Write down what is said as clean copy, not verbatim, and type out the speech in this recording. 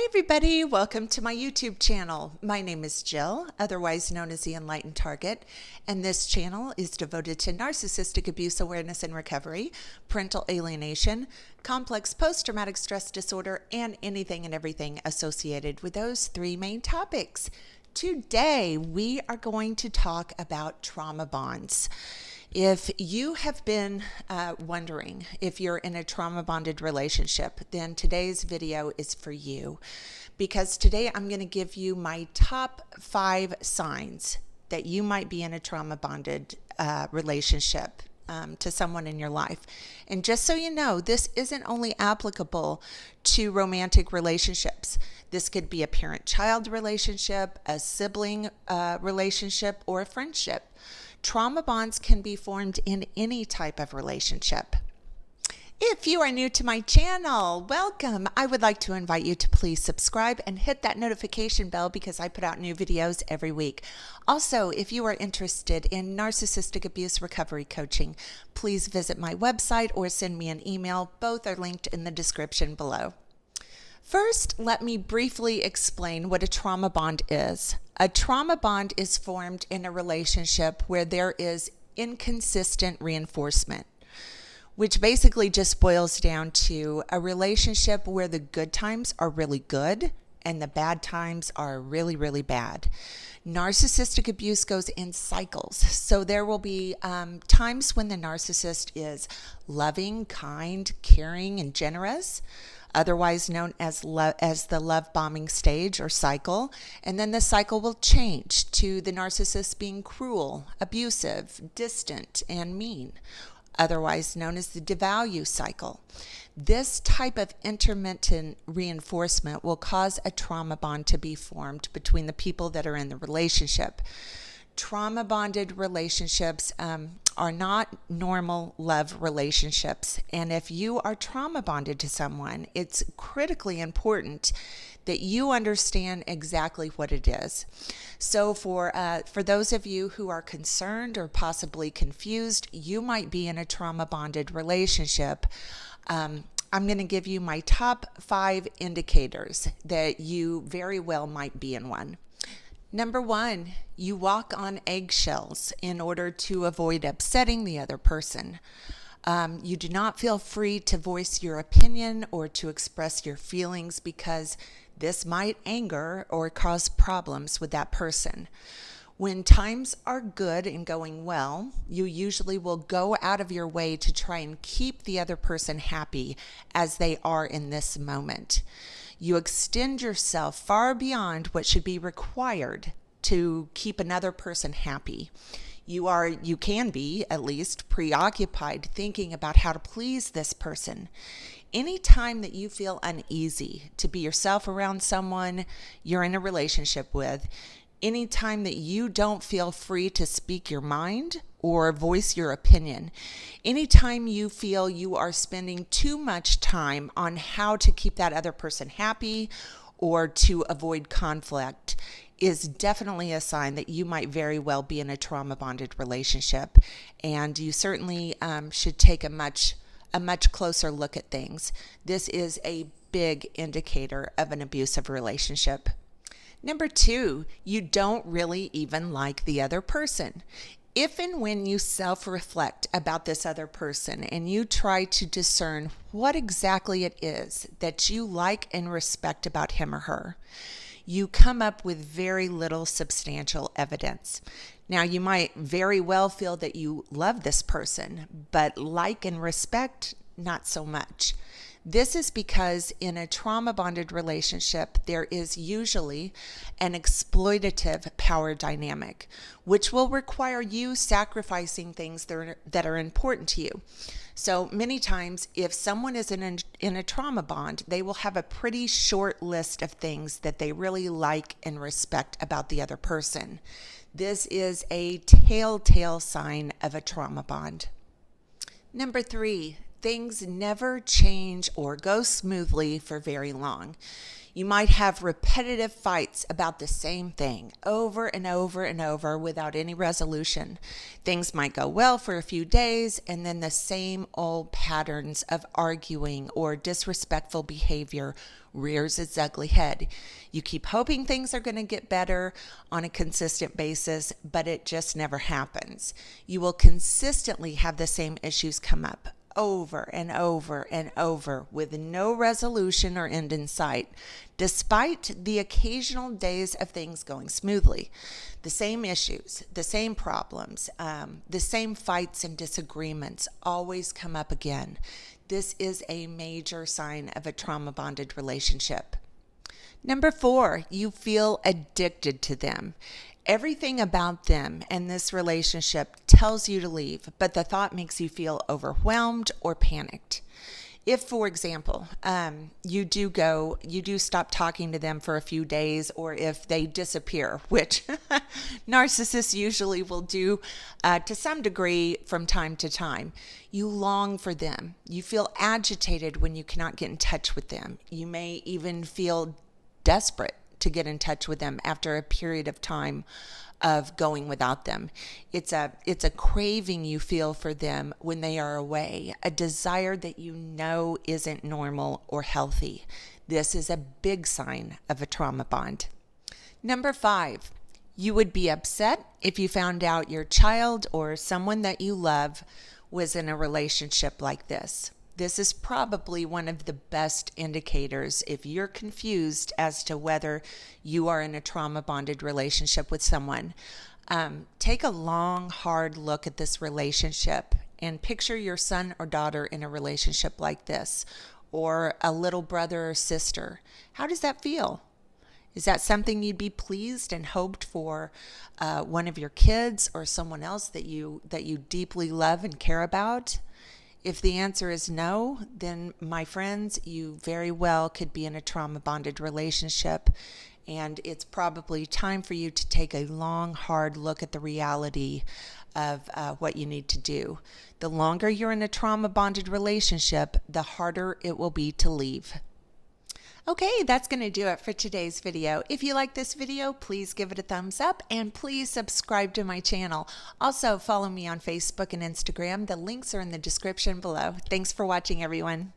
everybody, welcome to my YouTube channel. My name is Jill, otherwise known as the Enlightened Target, and this channel is devoted to narcissistic abuse awareness and recovery, parental alienation, complex post-traumatic stress disorder, and anything and everything associated with those three main topics. Today, we are going to talk about trauma bonds. If you have been wondering if you're in a trauma-bonded relationship, then today's video is for you, because today I'm going to give you my top 5 signs that you might be in a trauma-bonded relationship to someone in your life. And just so you know, this isn't only applicable to romantic relationships. This could be a parent-child relationship, a sibling relationship, or a friendship. Trauma bonds can be formed in any type of relationship. If you are new to my channel, welcome. I would like to invite you to please subscribe and hit that notification bell because I put out new videos every week. Also, if you are interested in narcissistic abuse recovery coaching, please visit my website or send me an email. Both are linked in the description below. First, let me briefly explain what a trauma bond is. A trauma bond is formed in a relationship where there is inconsistent reinforcement, which basically just boils down to a relationship where the good times are really good and the bad times are really, really bad. Narcissistic abuse goes in cycles. So there will be times when the narcissist is loving, kind, caring, and generous, otherwise known as the love bombing stage or cycle. And then the cycle will change to the narcissist being cruel, abusive, distant, and mean, otherwise known as the devalue cycle. This type of intermittent reinforcement will cause a trauma bond to be formed between the people that are in the relationship. Trauma bonded relationships are not normal love relationships. And if you are trauma bonded to someone, it's critically important that you understand exactly what it is. So for those of you who are concerned or possibly confused, you might be in a trauma bonded relationship. I'm going to give you my top 5 indicators that you very well might be in one. Number 1, you walk on eggshells in order to avoid upsetting the other person. You do not feel free to voice your opinion or to express your feelings because this might anger or cause problems with that person. When times are good and going well, you usually will go out of your way to try and keep the other person happy as they are in this moment. You extend yourself far beyond what should be required to keep another person happy. You can be, at least, preoccupied thinking about how to please this person. Anytime that you feel uneasy to be yourself around someone you're in a relationship with, anytime that you don't feel free to speak your mind or voice your opinion, anytime you feel you are spending too much time on how to keep that other person happy or to avoid conflict, is definitely a sign that you might very well be in a trauma-bonded relationship. And you certainly should take a much closer look at things. This is a big indicator of an abusive relationship. Number 2, you don't really even like the other person. If and when you self-reflect about this other person and you try to discern what exactly it is that you like and respect about him or her, you come up with very little substantial evidence. Now, you might very well feel that you love this person, but like and respect, not so much. This is because in a trauma-bonded relationship, there is usually an exploitative power dynamic, which will require you sacrificing things that are important to you. So many times, if someone is in a trauma bond, they will have a pretty short list of things that they really like and respect about the other person. This is a telltale sign of a trauma bond. Number 3, things never change or go smoothly for very long. You might have repetitive fights about the same thing over and over and over without any resolution. Things might go well for a few days, and then the same old patterns of arguing or disrespectful behavior rears its ugly head. You keep hoping things are going to get better on a consistent basis, but it just never happens. You will consistently have the same issues come up over and over and over with no resolution or end in sight, despite the occasional days of things going smoothly. The same issues, the same problems, the same fights and disagreements always come up again. This is a major sign of a trauma-bonded relationship. Number 4, you feel addicted to them. Everything about them and this relationship tells you to leave, but the thought makes you feel overwhelmed or panicked. If, for example, you do stop talking to them for a few days, or if they disappear, which narcissists usually will do to some degree from time to time, you long for them. You feel agitated when you cannot get in touch with them. You may even feel desperate to get in touch with them after a period of time of going without them. It's a craving you feel for them when they are away, a desire that you know isn't normal or healthy. This is a big sign of a trauma bond. Number 5, you would be upset if you found out your child or someone that you love was in a relationship like this. This is probably one of the best indicators if you're confused as to whether you are in a trauma-bonded relationship with someone. Take a long, hard look at this relationship and picture your son or daughter in a relationship like this, or a little brother or sister. How does that feel? Is that something you'd be pleased and hoped for one of your kids or someone else that you deeply love and care about? If the answer is no, then my friends, you very well could be in a trauma-bonded relationship, and it's probably time for you to take a long, hard look at the reality of what you need to do. The longer you're in a trauma-bonded relationship, the harder it will be to leave. Okay, that's going to do it for today's video. If you like this video, please give it a thumbs up and please subscribe to my channel. Also, follow me on Facebook and Instagram. The links are in the description below. Thanks for watching, everyone.